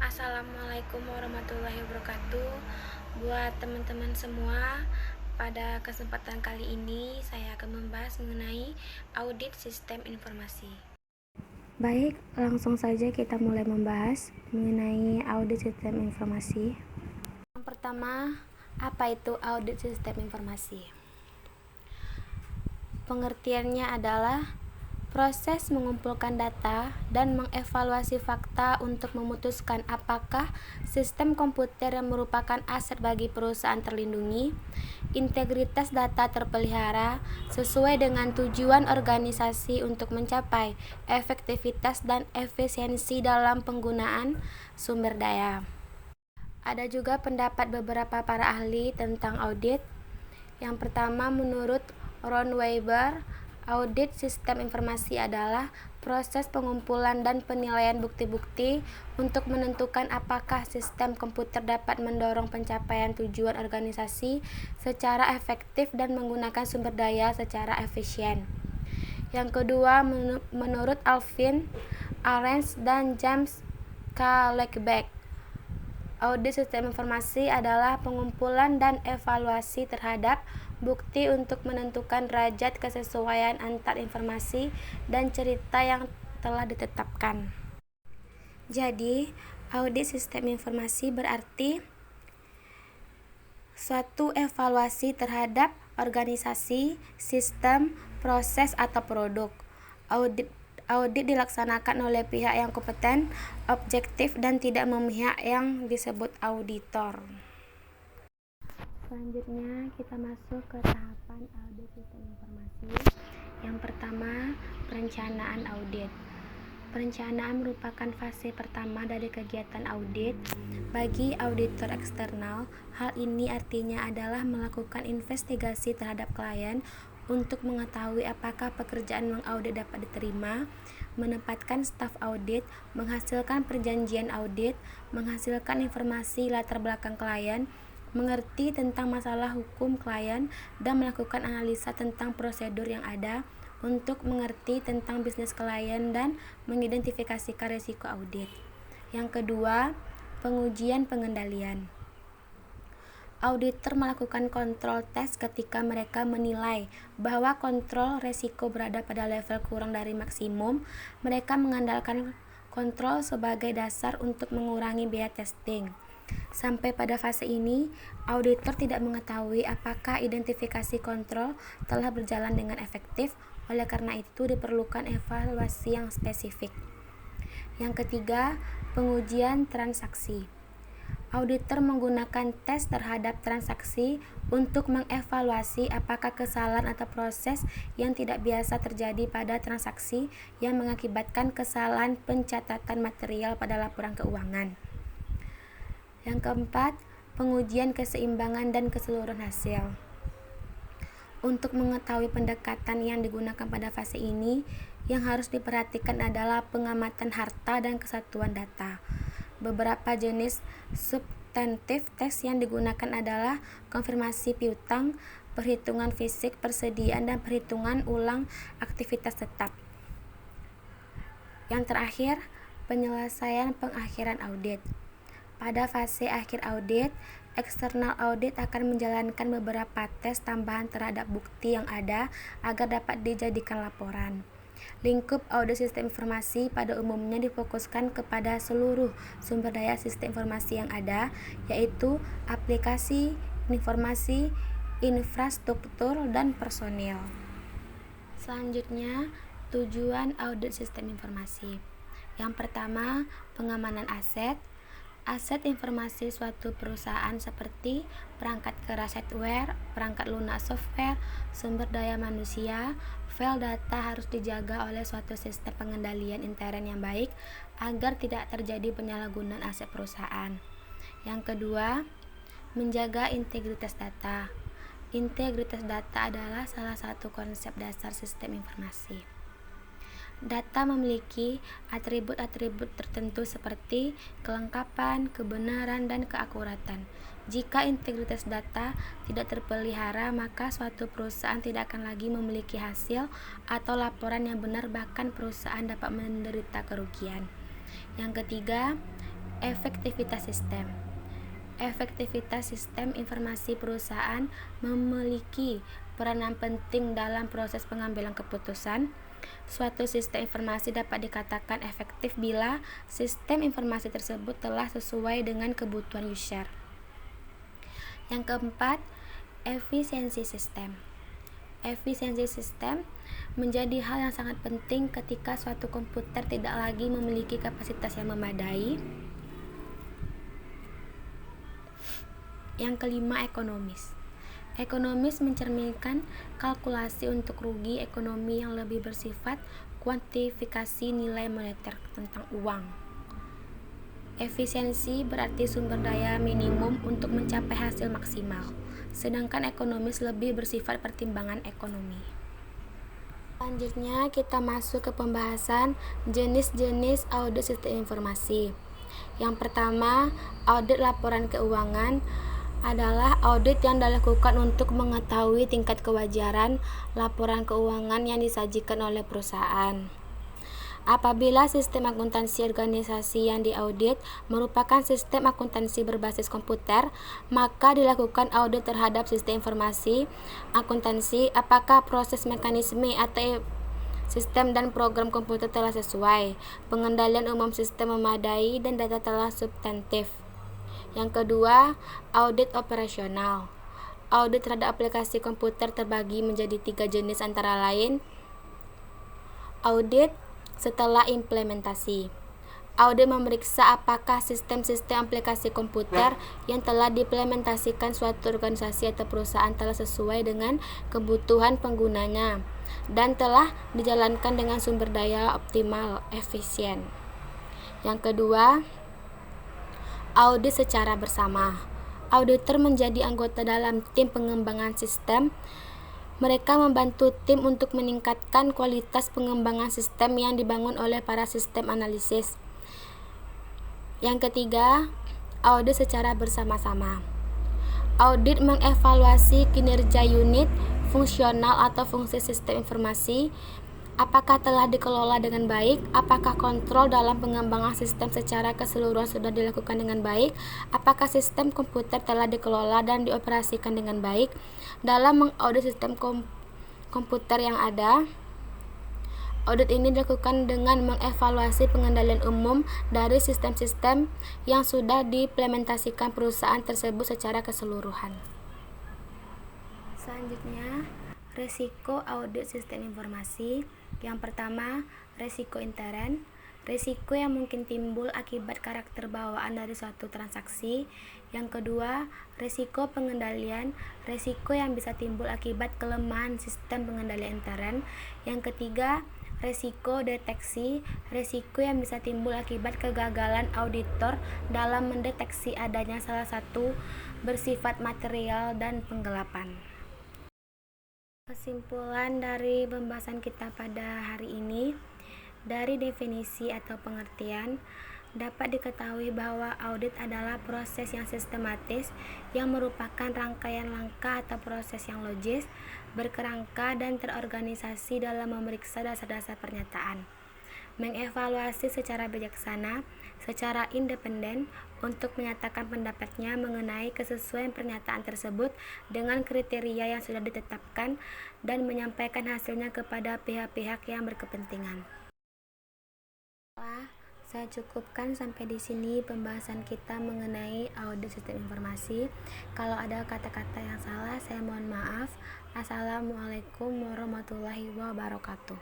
Assalamualaikum warahmatullahi wabarakatuh. Buat teman-teman semua, pada kesempatan kali ini saya akan membahas mengenai audit sistem informasi. Baik, langsung saja kita mulai membahas mengenai audit sistem informasi. Yang pertama, apa itu audit sistem informasi? Pengertiannya adalah proses mengumpulkan data dan mengevaluasi fakta untuk memutuskan apakah sistem komputer yang merupakan aset bagi perusahaan terlindungi, integritas data terpelihara, sesuai dengan tujuan organisasi untuk mencapai efektivitas dan efisiensi dalam penggunaan sumber daya. Ada juga pendapat beberapa para ahli tentang audit. Yang pertama, menurut Ron Weiber, audit sistem informasi adalah proses pengumpulan dan penilaian bukti-bukti untuk menentukan apakah sistem komputer dapat mendorong pencapaian tujuan organisasi secara efektif dan menggunakan sumber daya secara efisien. Yang kedua, menurut Alvin Arens dan James K. Leckbeck, audit sistem informasi adalah pengumpulan dan evaluasi terhadap bukti untuk menentukan derajat kesesuaian antar informasi dan cerita yang telah ditetapkan. Jadi, audit sistem informasi berarti suatu evaluasi terhadap organisasi, sistem, proses, atau produk. Audit dilaksanakan oleh pihak yang kompeten, objektif, dan tidak memihak yang disebut auditor. Selanjutnya kita masuk ke tahapan audit sistem informasi. Yang pertama, perencanaan audit. Perencanaan merupakan fase pertama dari kegiatan audit. Bagi auditor eksternal, hal ini artinya adalah melakukan investigasi terhadap klien untuk mengetahui apakah pekerjaan mengaudit dapat diterima, menempatkan staf audit, menghasilkan perjanjian audit, menghasilkan informasi latar belakang klien, mengerti tentang masalah hukum klien, dan melakukan analisa tentang prosedur yang ada untuk mengerti tentang bisnis klien dan mengidentifikasikan risiko audit. Yang kedua, pengujian pengendalian. Auditor melakukan kontrol tes ketika mereka menilai bahwa kontrol risiko berada pada level kurang dari maksimum. Mereka mengandalkan kontrol sebagai dasar untuk mengurangi biaya testing. Sampai pada fase ini, auditor tidak mengetahui apakah identifikasi kontrol telah berjalan dengan efektif. Oleh karena itu, diperlukan evaluasi yang spesifik. Yang ketiga, pengujian transaksi. Auditor menggunakan tes terhadap transaksi untuk mengevaluasi apakah kesalahan atau proses yang tidak biasa terjadi pada transaksi yang mengakibatkan kesalahan pencatatan material pada laporan keuangan. Yang keempat, pengujian keseimbangan dan keseluruhan hasil. Untuk mengetahui pendekatan yang digunakan pada fase ini, yang harus diperhatikan adalah pengamatan harta dan kesatuan data. Beberapa jenis substantif tes yang digunakan adalah konfirmasi piutang, perhitungan fisik persediaan, dan perhitungan ulang aktivitas tetap. Yang terakhir, penyelesaian pengakhiran audit. Pada fase akhir audit, eksternal audit akan menjalankan beberapa tes tambahan terhadap bukti yang ada agar dapat dijadikan laporan. Lingkup audit sistem informasi pada umumnya difokuskan kepada seluruh sumber daya sistem informasi yang ada, yaitu aplikasi, informasi, infrastruktur, dan personil. Selanjutnya, tujuan audit sistem informasi. Yang pertama, pengamanan aset. Aset informasi suatu perusahaan seperti perangkat keras hardware, perangkat lunak software, sumber daya manusia, file data harus dijaga oleh suatu sistem pengendalian intern yang baik agar tidak terjadi penyalahgunaan aset perusahaan. Yang kedua, menjaga integritas data. Integritas data adalah salah satu konsep dasar sistem informasi. Data memiliki atribut-atribut tertentu seperti kelengkapan, kebenaran, dan keakuratan. Jika integritas data tidak terpelihara, maka suatu perusahaan tidak akan lagi memiliki hasil atau laporan yang benar, bahkan perusahaan dapat menderita kerugian. Yang ketiga, efektivitas sistem. Efektivitas sistem informasi perusahaan memiliki peranan penting dalam proses pengambilan keputusan. Suatu sistem informasi dapat dikatakan efektif bila sistem informasi tersebut telah sesuai dengan kebutuhan user. Yang keempat, efisiensi sistem. Efisiensi sistem menjadi hal yang sangat penting ketika suatu komputer tidak lagi memiliki kapasitas yang memadai. Yang kelima, ekonomis. Ekonomis mencerminkan kalkulasi untuk rugi ekonomi yang lebih bersifat kuantifikasi nilai moneter tentang uang. Efisiensi berarti sumber daya minimum untuk mencapai hasil maksimal, sedangkan ekonomis lebih bersifat pertimbangan ekonomi. Selanjutnya kita masuk ke pembahasan jenis-jenis audit sistem informasi. Yang pertama, audit laporan keuangan adalah audit yang dilakukan untuk mengetahui tingkat kewajaran laporan keuangan yang disajikan oleh perusahaan. Apabila sistem akuntansi organisasi yang diaudit merupakan sistem akuntansi berbasis komputer, maka dilakukan audit terhadap sistem informasi akuntansi apakah proses, mekanisme atau sistem dan program komputer telah sesuai, pengendalian umum sistem memadai, dan data telah substantif. Yang kedua, audit operasional. Audit terhadap aplikasi komputer terbagi menjadi 3 jenis, antara lain audit setelah implementasi. Audit memeriksa apakah sistem-sistem aplikasi komputer yang telah diimplementasikan suatu organisasi atau perusahaan telah sesuai dengan kebutuhan penggunanya dan telah dijalankan dengan sumber daya optimal, efisien. Yang kedua, audit secara bersama. Auditor menjadi anggota dalam tim pengembangan sistem. Mereka membantu tim untuk meningkatkan kualitas pengembangan sistem yang dibangun oleh para sistem analisis. Yang ketiga, audit secara bersama-sama. Audit mengevaluasi kinerja unit, fungsional atau fungsi sistem informasi. Apakah telah dikelola dengan baik? Apakah kontrol dalam pengembangan sistem secara keseluruhan sudah dilakukan dengan baik? Apakah sistem komputer telah dikelola dan dioperasikan dengan baik? Dalam mengaudit sistem komputer yang ada, audit ini dilakukan dengan mengevaluasi pengendalian umum dari sistem-sistem yang sudah diimplementasikan perusahaan tersebut secara keseluruhan. Selanjutnya, risiko audit sistem informasi. Yang pertama, risiko intern. Risiko yang mungkin timbul akibat karakter bawaan dari suatu transaksi. Yang kedua, risiko pengendalian. Risiko yang bisa timbul akibat kelemahan sistem pengendalian intern. Yang ketiga, risiko deteksi. Risiko yang bisa timbul akibat kegagalan auditor dalam mendeteksi adanya salah satu bersifat material dan penggelapan. Kesimpulan dari pembahasan kita pada hari ini, dari definisi atau pengertian, dapat diketahui bahwa audit adalah proses yang sistematis yang merupakan rangkaian langkah atau proses yang logis, berkerangka, dan terorganisasi dalam memeriksa dasar-dasar pernyataan, mengevaluasi secara bijaksana, secara independen, untuk menyatakan pendapatnya mengenai kesesuaian pernyataan tersebut dengan kriteria yang sudah ditetapkan dan menyampaikan hasilnya kepada pihak-pihak yang berkepentingan. Saya cukupkan sampai di sini pembahasan kita mengenai audit sistem informasi. Kalau ada kata-kata yang salah, saya mohon maaf. Assalamualaikum warahmatullahi wabarakatuh.